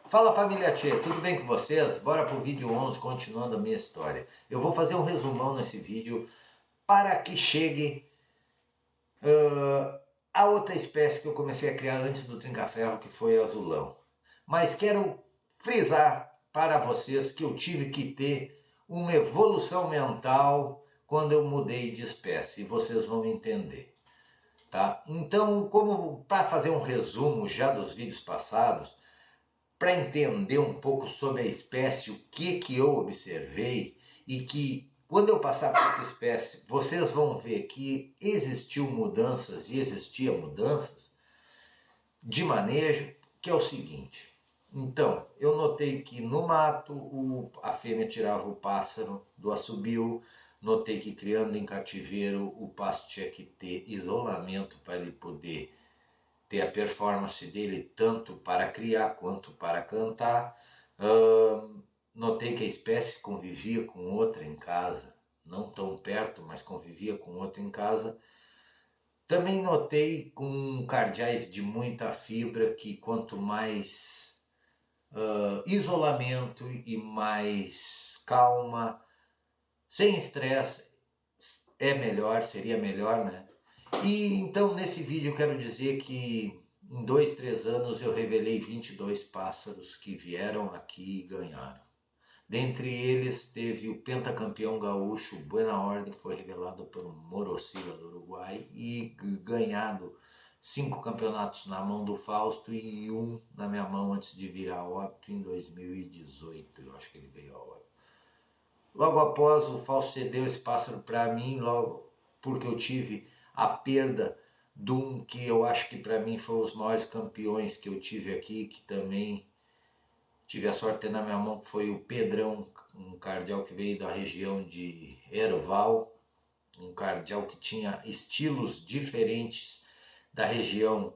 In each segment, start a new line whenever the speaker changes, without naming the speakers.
Fala família Tchê, tudo bem com vocês? Bora pro vídeo 11, continuando a minha história. Eu vou fazer um resumão nesse vídeo para que chegue a outra espécie que eu comecei a criar antes do trinca-ferro, que foi o azulão. Mas quero frisar para vocês que eu tive que ter uma evolução mental quando eu mudei de espécie, e vocês vão entender. Tá? Então, como para fazer um resumo já dos vídeos passados, para entender um pouco sobre a espécie, o que eu observei, e que quando eu passar para outra espécie, vocês vão ver que existiu mudanças e existia mudanças de manejo, que é o seguinte. Então, eu notei que no mato a fêmea tirava o pássaro do assobio, notei que criando em cativeiro o pasto tinha que ter isolamento para ele poder ter a performance dele tanto para criar quanto para cantar. Notei que a espécie convivia com outra em casa, não tão perto, mas convivia com outra em casa. Também notei com cardeais de muita fibra que quanto mais isolamento e mais calma, sem estresse, é melhor, seria melhor, né? E então nesse vídeo eu quero dizer que em 2, 3 anos eu revelei 22 pássaros que vieram aqui e ganharam. Dentre eles teve o pentacampeão gaúcho Buena Ordem, que foi revelado pelo Morosila do Uruguai e ganhado 5 campeonatos na mão do Fausto e 1 na minha mão antes de vir a óbito em 2018, eu acho que ele veio a óbito. Logo após, o Fausto cedeu esse pássaro para mim, logo porque eu tive a perda de um que eu acho que para mim foi os maiores campeões que eu tive aqui, que também tive a sorte de ter na minha mão, que foi o Pedrão, um cardeal que veio da região de Eroval, um cardeal que tinha estilos diferentes da região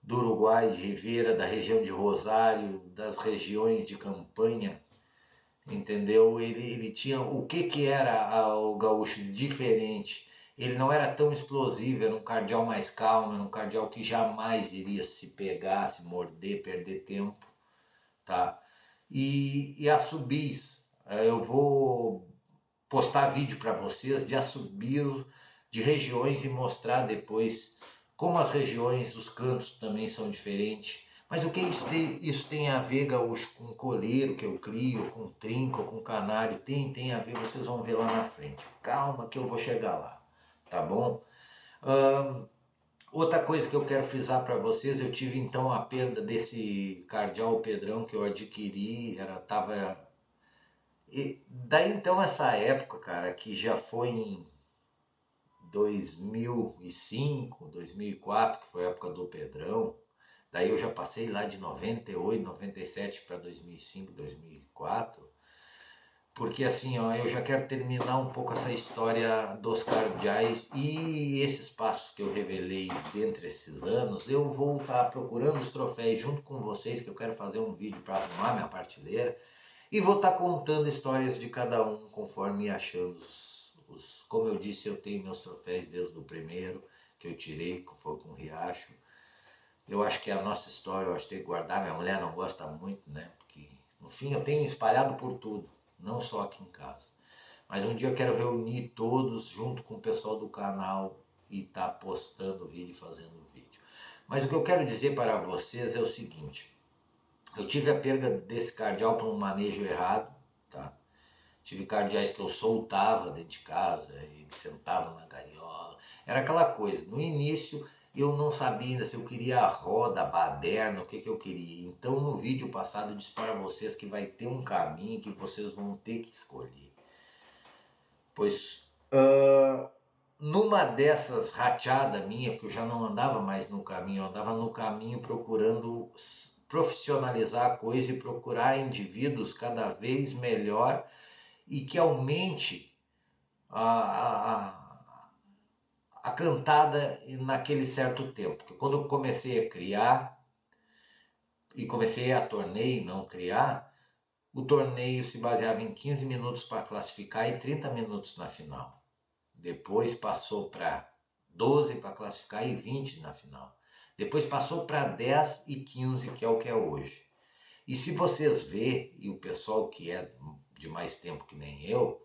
do Uruguai, de Rivera, da região de Rosário, das regiões de Campanha, entendeu? Ele tinha o que era o gaúcho diferente. Ele não era tão explosivo, era um cardeal mais calmo, era um cardeal que jamais iria se pegar, se morder, perder tempo, tá? E assobios, eu vou postar vídeo para vocês de assobios de regiões e mostrar depois como as regiões, os cantos também são diferentes. Mas o que isso tem a ver, gaúcho, com coleiro que eu crio, com trinco, com canário? Tem a ver, vocês vão ver lá na frente. Calma que eu vou chegar lá, tá bom? Outra coisa que eu quero frisar para vocês, eu tive então a perda desse cardeal Pedrão que eu adquiri, e daí então essa época, cara, que já foi em 2005, 2004, que foi a época do Pedrão. Daí eu já passei lá de 98, 97 para 2005, 2004. Porque assim, ó, eu já quero terminar um pouco essa história dos cardeais e esses passos que eu revelei dentre esses anos, eu vou estar procurando os troféus junto com vocês, que eu quero fazer um vídeo para arrumar minha partilheira, e vou estar contando histórias de cada um conforme achando como eu disse, eu tenho meus troféus desde o primeiro que eu tirei, que foi com o Riacho. Eu acho que é a nossa história, eu acho que tem que guardar. Minha mulher não gosta muito, né? Porque, no fim, eu tenho espalhado por tudo, não só aqui em casa. Mas um dia eu quero reunir todos junto com o pessoal do canal e estar postando vídeo e fazendo vídeo. Mas o que eu quero dizer para vocês é o seguinte. Eu tive a perda desse cardeal por um manejo errado, tá? Tive cardeais que eu soltava dentro de casa, ele sentava na gaiola. Era aquela coisa, no início eu não sabia ainda se eu queria a roda, a baderna, o que eu queria. Então no vídeo passado eu disse para vocês que vai ter um caminho que vocês vão ter que escolher. Pois numa dessas rateadas minha, que eu já não andava mais no caminho, eu andava no caminho procurando profissionalizar a coisa e procurar indivíduos cada vez melhor e que aumente a cantada naquele certo tempo. Porque quando eu comecei a criar, e comecei a torneio, não criar, o torneio se baseava em 15 minutos para classificar e 30 minutos na final. Depois passou para 12 para classificar e 20 na final. Depois passou para 10 e 15, que é o que é hoje. E se vocês vê, e o pessoal que é de mais tempo que nem eu,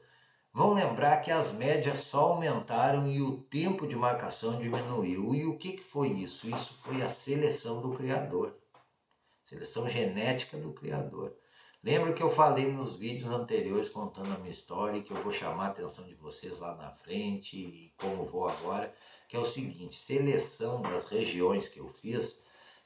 vão lembrar que as médias só aumentaram e o tempo de marcação diminuiu. E o que foi isso? Isso foi a seleção do criador, seleção genética do criador. Lembra que eu falei nos vídeos anteriores contando a minha história e que eu vou chamar a atenção de vocês lá na frente e como vou agora, que é o seguinte, seleção das regiões que eu fiz,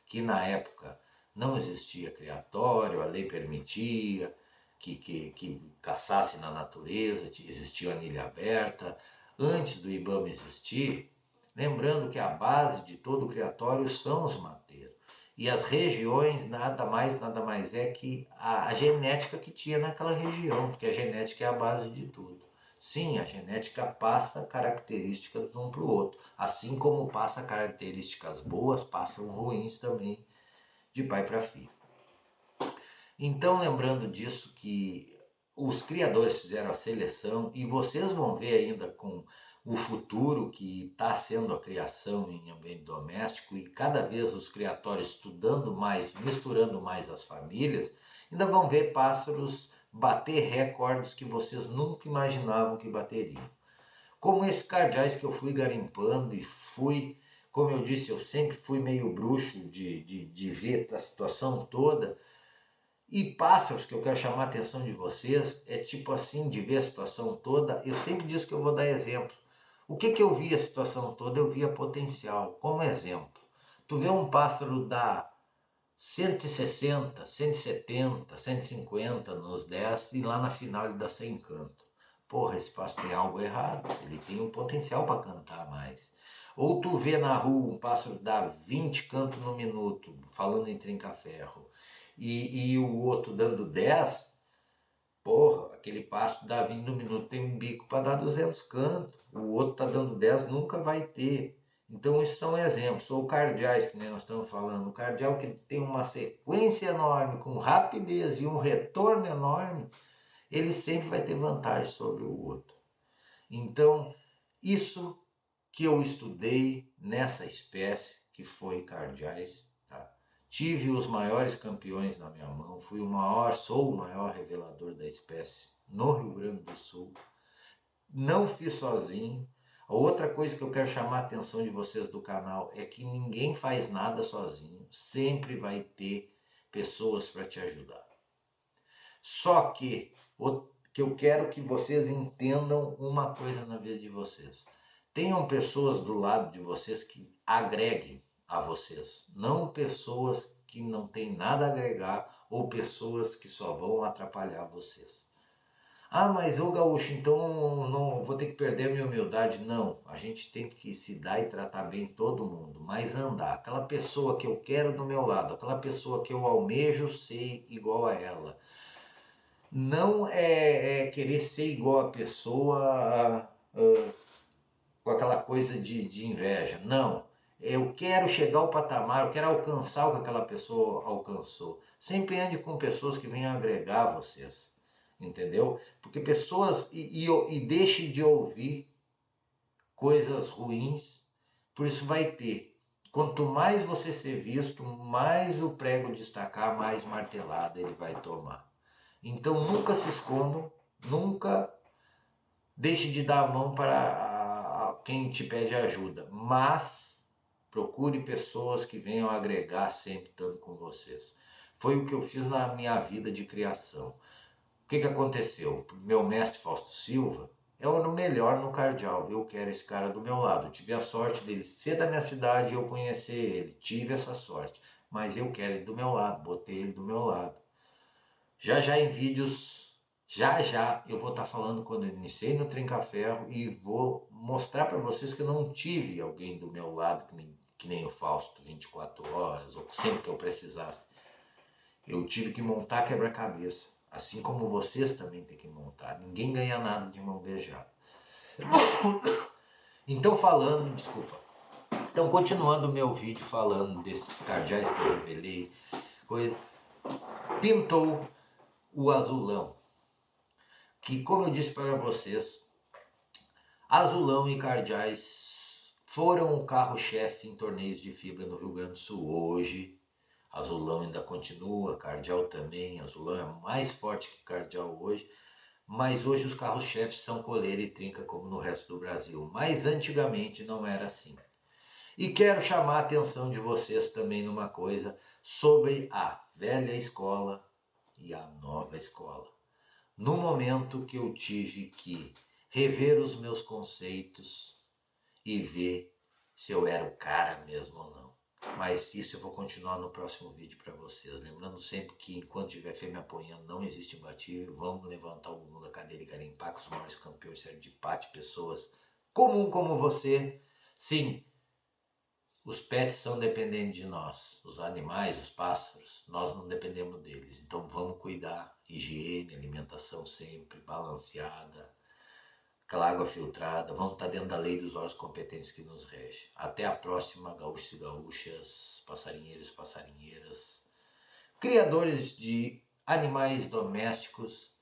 que na época não existia criatório, a lei permitia que caçasse na natureza, existia anilha aberta. Antes do IBAMA existir, lembrando que a base de todo o criatório são os mateiros. E as regiões nada mais é que a genética que tinha naquela região, porque a genética é a base de tudo. Sim, a genética passa características de um para o outro, assim como passa características boas, passam ruins também de pai para filho. Então, lembrando disso, que os criadores fizeram a seleção e vocês vão ver ainda com o futuro que está sendo a criação em ambiente doméstico e cada vez os criatórios estudando mais, misturando mais as famílias, ainda vão ver pássaros bater recordes que vocês nunca imaginavam que bateriam. Como esses cardeais que eu fui garimpando e fui, como eu disse, eu sempre fui meio bruxo de ver a situação toda. E pássaros, que eu quero chamar a atenção de vocês, é tipo assim, de ver a situação toda, eu sempre disse que eu vou dar exemplo. O que eu vi a situação toda? Eu via potencial, como exemplo. Tu vê um pássaro dar 160, 170, 150 nos 10 e lá na final ele dá 100 canto. Porra, esse pássaro tem algo errado, ele tem um potencial para cantar mais. Ou tu vê na rua um pássaro dar 20 cantos no minuto, falando em trinca-ferro, e o outro dando 10, porra, aquele pássaro dá 20 no minuto, tem um bico para dar 200 cantos, o outro tá dando 10, nunca vai ter. Então isso são exemplos, ou cardeais que nem nós estamos falando, o cardeal que tem uma sequência enorme, com rapidez e um retorno enorme, ele sempre vai ter vantagem sobre o outro. Então, isso que eu estudei nessa espécie, que foi cardeais, tá? Tive os maiores campeões na minha mão, sou o maior revelador da espécie no Rio Grande do Sul. Não fiz sozinho. A outra coisa que eu quero chamar a atenção de vocês do canal é que ninguém faz nada sozinho. Sempre vai ter pessoas para te ajudar. Só que eu quero que vocês entendam uma coisa na vida de vocês. Tenham pessoas do lado de vocês que agreguem a vocês, não pessoas que não têm nada a agregar ou pessoas que só vão atrapalhar vocês. Ah, mas ô Gaúcho, então não vou ter que perder a minha humildade. Não, a gente tem que se dar e tratar bem todo mundo, mas andar. Aquela pessoa que eu quero do meu lado, aquela pessoa que eu almejo ser igual a ela. Não é querer ser igual a pessoa com aquela coisa de inveja. Não, eu quero chegar ao patamar, eu quero alcançar o que aquela pessoa alcançou. Sempre ande com pessoas que venham agregar vocês. Entendeu? Porque pessoas, e deixe de ouvir coisas ruins, por isso vai ter. Quanto mais você ser visto, mais o prego destacar, mais martelada ele vai tomar. Então nunca se escondam, nunca deixe de dar a mão para quem te pede ajuda, mas procure pessoas que venham agregar sempre tanto com vocês. Foi o que eu fiz na minha vida de criação. O que aconteceu? Meu mestre Fausto Silva é o melhor no cardeal. Eu quero esse cara do meu lado. Eu tive a sorte dele ser da minha cidade e eu conhecer ele. Tive essa sorte. Mas eu quero ele do meu lado. Botei ele do meu lado. Já em vídeos, já eu vou estar falando quando eu iniciei no Trinca-Ferro e vou mostrar para vocês que eu não tive alguém do meu lado que nem o Fausto, 24 horas, ou sempre que eu precisasse. Eu tive que montar quebra-cabeça. Assim como vocês também têm que montar. Ninguém ganha nada de mão beijada. Então Então continuando o meu vídeo falando desses cardeais que eu revelei, pintou o azulão. Que, como eu disse para vocês, azulão e cardeais foram o carro-chefe em torneios de fibra no Rio Grande do Sul hoje. Azulão ainda continua, Cardial também. Azulão é mais forte que Cardial hoje. Mas hoje os carros-chefes são coleira e trinca como no resto do Brasil. Mas antigamente não era assim. E quero chamar a atenção de vocês também numa coisa sobre a velha escola e a nova escola. No momento que eu tive que rever os meus conceitos e ver se eu era o cara mesmo ou não. Mas isso eu vou continuar no próximo vídeo para vocês. Lembrando sempre que enquanto tiver fé me apoiando, não existe imbatível. Vamos levantar o mundo da cadeira e garimpar com os maiores campeões, série de pate, pessoas comum como você. Sim, os pets são dependentes de nós. Os animais, os pássaros, nós não dependemos deles. Então vamos cuidar. Higiene, alimentação sempre balanceada. Aquela água filtrada, vamos estar dentro da lei dos órgãos competentes que nos rege. Até a próxima, gaúchos e gaúchas, passarinheiros e passarinheiras, criadores de animais domésticos